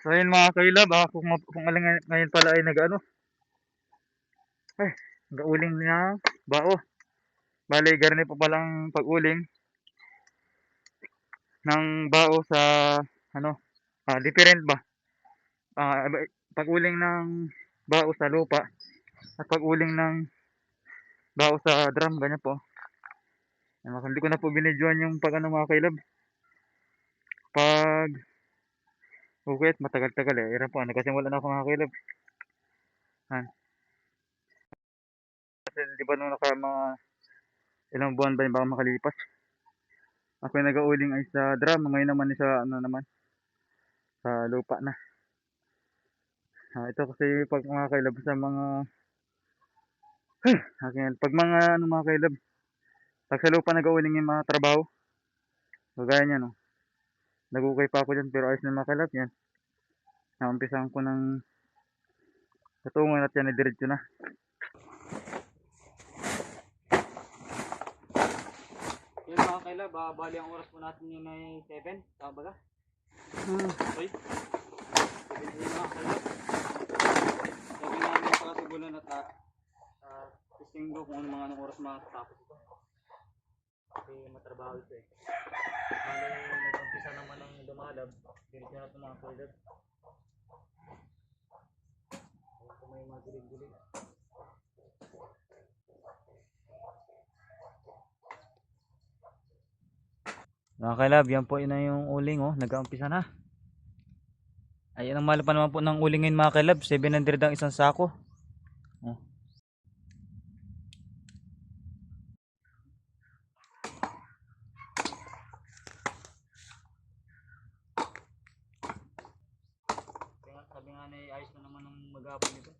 So ayun mga kailab, kung alin ngayon pala ay nag-ano, ay, nag-uling niya bao. Bale, garni pa palang pag-uling ng bao sa ano, different ba? Pag-uling ng bao sa lupa at pag-uling ng bao sa drum, ganyan po. Hindi ko na po binidyoan yung pag ano mga kailab. Pag ukit, matagal-tagal eh. Iran po, nagkasimula na ako mga kailab. Han. Kasi di ba nung mga ilang buwan ba yung baka makalipas. Ako yung nag-uuling ay sa drum, ngayon naman sa ano naman, sa lupa na. Ito kasi pag mga kailab sa mga pag mga ano mga kailab, pag sa lupa nag-uuling yung mga trabaho, kagaya niya no. Nagukay pa ako dyan pero ayos na mga kailab yan. Naumpisahan ko ng katungan at yan ay diretso na. Yun mga kailab, bali ang oras po natin yun ay 7, tama ba? Okay. 7 yun mga kailab. Sabi namin pakatugulan at testing ko kung anong oras makatapos ito. Kasi matrabaho ito eh. Bali, nag-umpisa naman ng dumalab. Diretso na ito mga kailab. Kung may mga gilig-gilig. Mga kailab, yan po yun na yung uling oh. Nag-umpisa na. Ayan ang mahal pa naman po ng uling ngayon mga kailab. 700 ang isang sako. Oh. Sabi nga na ayos na naman ng mag-apon nito.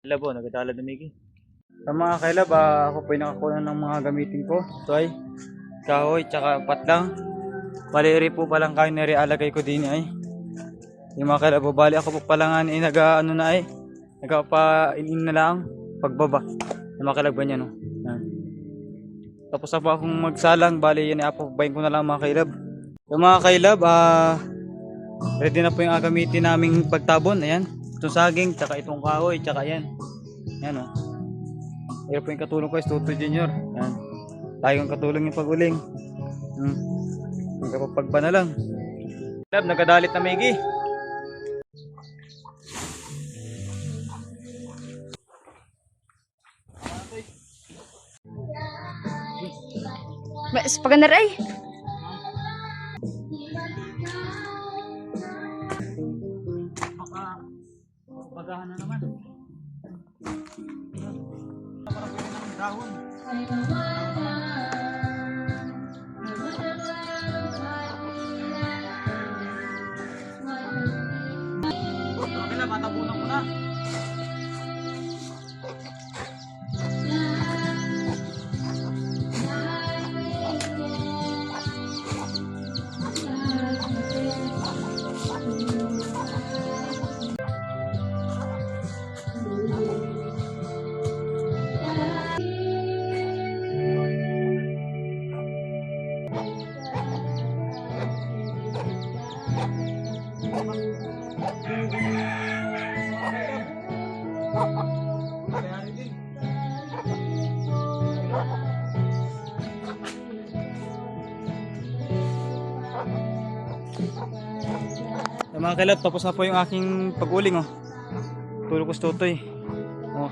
Labo, nagdala dumigi. Sa mga kailab, ako po yung nakakuha ng mga gamitin ko. Ito ay kahoy, tsaka patlang. Bali po palang kayo nire-alagay ko din ay. Yung mga kailab, bali ako po palang nag-ano na ay. Nagpa-in na lang pagbaba. Yung mga kailab ganyan no. Yan. Tapos ako akong magsalang, bali yun ay apabayin ko na lang mga kailab. Yung mga kailab, ready na po yung gagamitin naming pagtabon. Ayan, itong saging, tsaka itong kahoy, tsaka yan. Yan o. Ayan po yung katulong ko is Tutoy Junior. Yan. Tayong katulong yung pag-uling. Magkapagpa na lang. Lab, nagadalit na Migi. Paganda rin. Bagahan na naman. Para po ng dahon. Okay na, matabunan ko na. Mga kailab, tapos na po yung aking pag-uling oh. Tulog ko sa Tutoy. Oh.